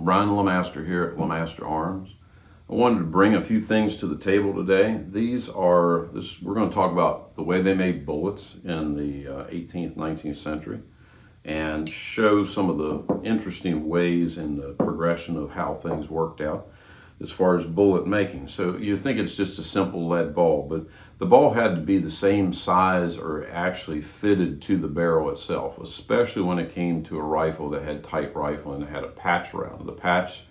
Brian LaMaster here at LaMaster Arms. I wanted to bring a few things to the table today. We're going to talk about the way they made bullets in the 18th, 19th century and show some of the interesting ways in the progression of how things worked out as far as bullet making. So you think it's just a simple lead ball, but the ball had to be the same size or actually fitted to the barrel itself, especially when it came to a rifle that had type rifle and it had a patch around it. The patch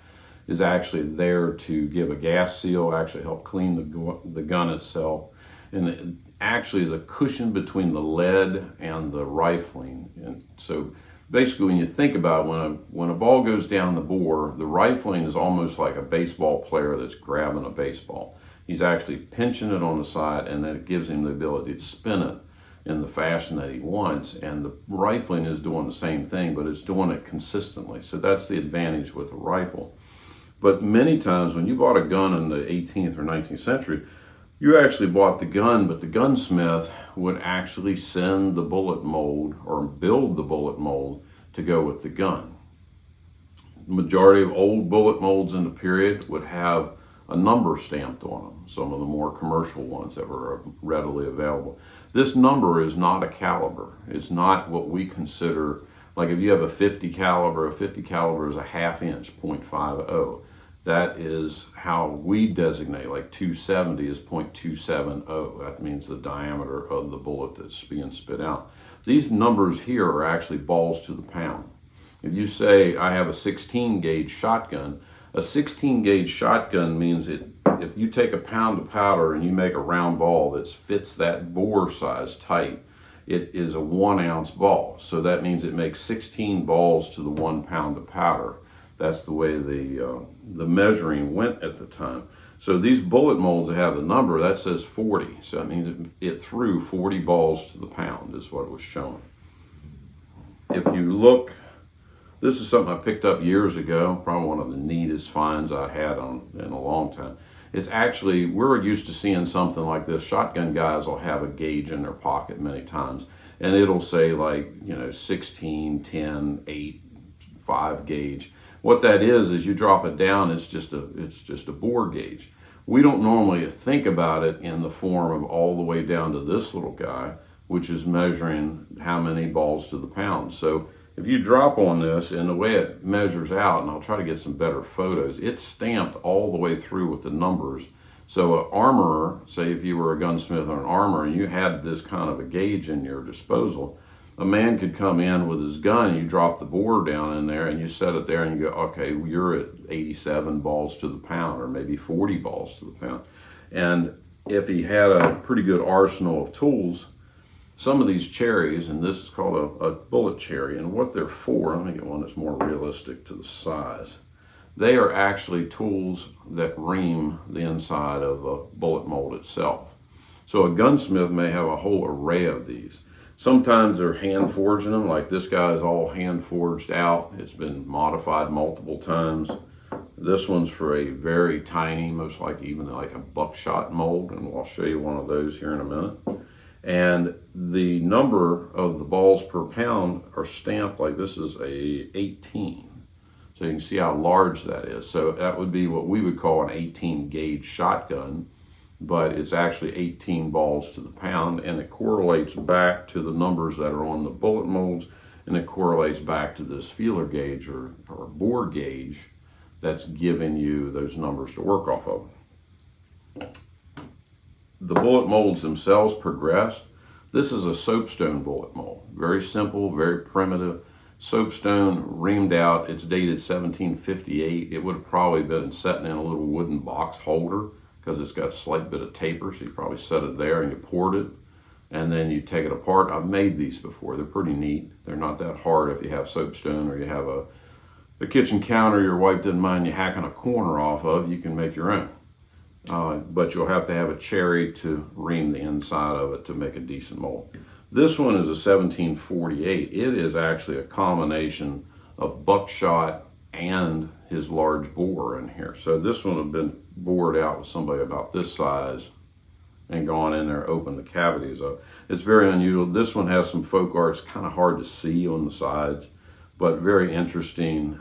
is actually there to give a gas seal, actually help clean the gun itself, and it actually is a cushion between the lead and the rifling. And so basically, when you think about it, when a ball goes down the bore, the rifling is almost like a baseball player that's grabbing a baseball. He's actually pinching it on the side, and then it gives him the ability to spin it in the fashion that he wants. And the rifling is doing the same thing, but it's doing it consistently. So that's the advantage with a rifle. But many times when you bought a gun in the 18th or 19th century, you actually bought the gun, but the gunsmith would actually send the bullet mold or build the bullet mold to go with the gun. The majority of old bullet molds in the period would have a number stamped on them, some of the more commercial ones that were readily available. This number is not a caliber. It's not what we consider, like if you have a 50 caliber is a ½ inch, .50. That is how we designate, like 270 is .270. That means the diameter of the bullet that's being spit out. These numbers here are actually balls to the pound. If you say, I have a 16 gauge shotgun, a 16 gauge shotgun means if you take a pound of powder and you make a round ball that fits that bore size tight, it is a 1 ounce ball. So that means it makes 16 balls to the 1 pound of powder. That's the way the measuring went at the time. So these bullet molds that have the number, that says 40. So that means it threw 40 balls to the pound is what was shown. If you look, this is something I picked up years ago, probably one of the neatest finds I had in a long time. It's actually, we're used to seeing something like this. Shotgun guys will have a gauge in their pocket many times, and it'll say 16, 10, 8, 5 gauge. What that is you drop it down, it's just a bore gauge. We don't normally think about it in the form of all the way down to this little guy, which is measuring how many balls to the pound. So if you drop on this, and the way it measures out, and I'll try to get some better photos, it's stamped all the way through with the numbers. So an armorer, say if you were a gunsmith or an armorer and you had this kind of a gauge in your disposal, a man could come in with his gun, you drop the bore down in there and you set it there and you go, okay, you're at 87 balls to the pound or maybe 40 balls to the pound. And if he had a pretty good arsenal of tools, some of these cherries, and this is called a bullet cherry, and what they're for, let me get one that's more realistic to the size. They are actually tools that ream the inside of a bullet mold itself. So a gunsmith may have a whole array of these. Sometimes they're hand forging them, like this guy is all hand forged out. It's been modified multiple times. This one's for a very tiny, most likely even like a buckshot mold, and I'll show you one of those here in a minute. And the number of the balls per pound are stamped like this is a 18. So you can see how large that is. So that would be what we would call an 18 gauge shotgun, but it's actually 18 balls to the pound, and it correlates back to the numbers that are on the bullet molds, and it correlates back to this feeler gauge or bore gauge that's giving you those numbers to work off of. The bullet molds themselves progressed. This is a soapstone bullet mold. Very simple, very primitive. Soapstone, reamed out. It's dated 1758. It would have probably been sitting in a little wooden box holder because it's got a slight bit of taper, so you probably set it there and you poured it, and then you take it apart. I've made these before. They're pretty neat. They're not that hard if you have soapstone or you have a kitchen counter your wife didn't mind you hacking a corner off of. You can make your own. But you'll have to have a cherry to ream the inside of it to make a decent mold. This one is a 1748. It is actually a combination of buckshot and his large bore in here. So this one would have been bored out with somebody about this size and gone in there, opened the cavities up. It's very unusual. This one has some folk art. It's kind of hard to see on the sides, but very interesting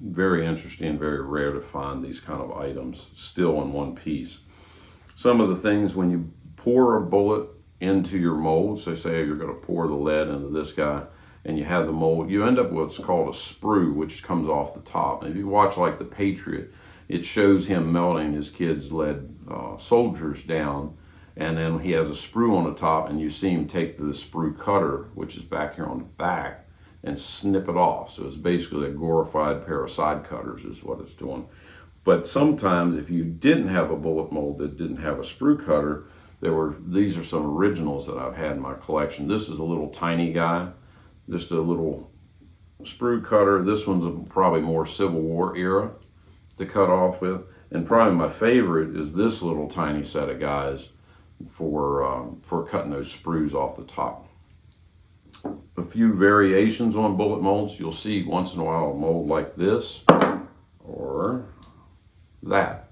Very interesting, very rare to find these kind of items still in one piece. Some of the things when you pour a bullet into your mold, so say you're going to pour the lead into this guy and you have the mold, you end up with what's called a sprue, which comes off the top. And if you watch like The Patriot, it shows him melting his kids' lead soldiers down, and then he has a sprue on the top, and you see him take the sprue cutter, which is back here on the back, and snip it off. So it's basically a glorified pair of side cutters is what it's doing. But sometimes if you didn't have a bullet mold that didn't have a sprue cutter, these are some originals that I've had in my collection. This is a little tiny guy, just a little sprue cutter. This one's probably more Civil War era to cut off with. And probably my favorite is this little tiny set of guys for cutting those sprues off the top. A few variations on bullet molds. You'll see once in a while a mold like this or that.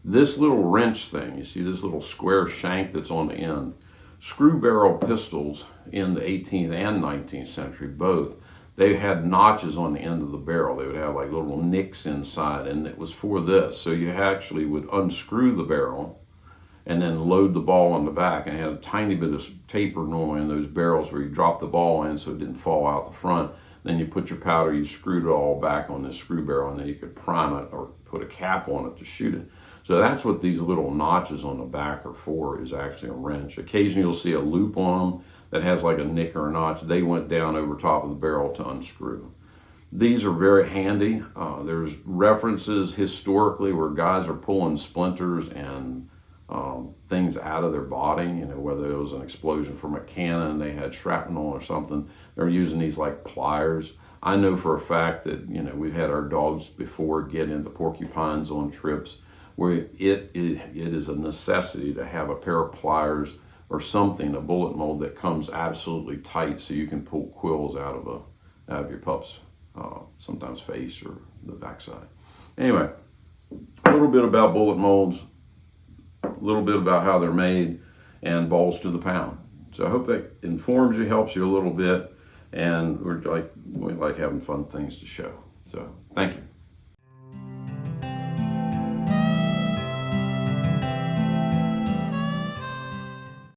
This little wrench thing, you see this little square shank that's on the end. Screw barrel pistols in the 18th and 19th century, both, they had notches on the end of the barrel. They would have like little nicks inside, and it was for this. So you actually would unscrew the barrel and then load the ball on the back, and it had a tiny bit of taper normally in those barrels where you drop the ball in so it didn't fall out the front. Then you put your powder, you screwed it all back on this screw barrel, and then you could prime it or put a cap on it to shoot it. So that's what these little notches on the back are for, is actually a wrench. Occasionally you'll see a loop on them that has like a nick or a notch. They went down over top of the barrel to unscrew. These are very handy. There's references historically where guys are pulling splinters and things out of their body, you know, whether it was an explosion from a cannon, they had shrapnel or something. They're using these like pliers. I know for a fact that, you know, we've had our dogs before get into porcupines on trips where it is a necessity to have a pair of pliers or something, a bullet mold that comes absolutely tight so you can pull quills out of your pup's sometimes face or the backside. Anyway, a little bit about bullet molds, a little bit about how they're made, and balls to the pound. So I hope that informs you, helps you a little bit, and we like having fun things to show. So thank you.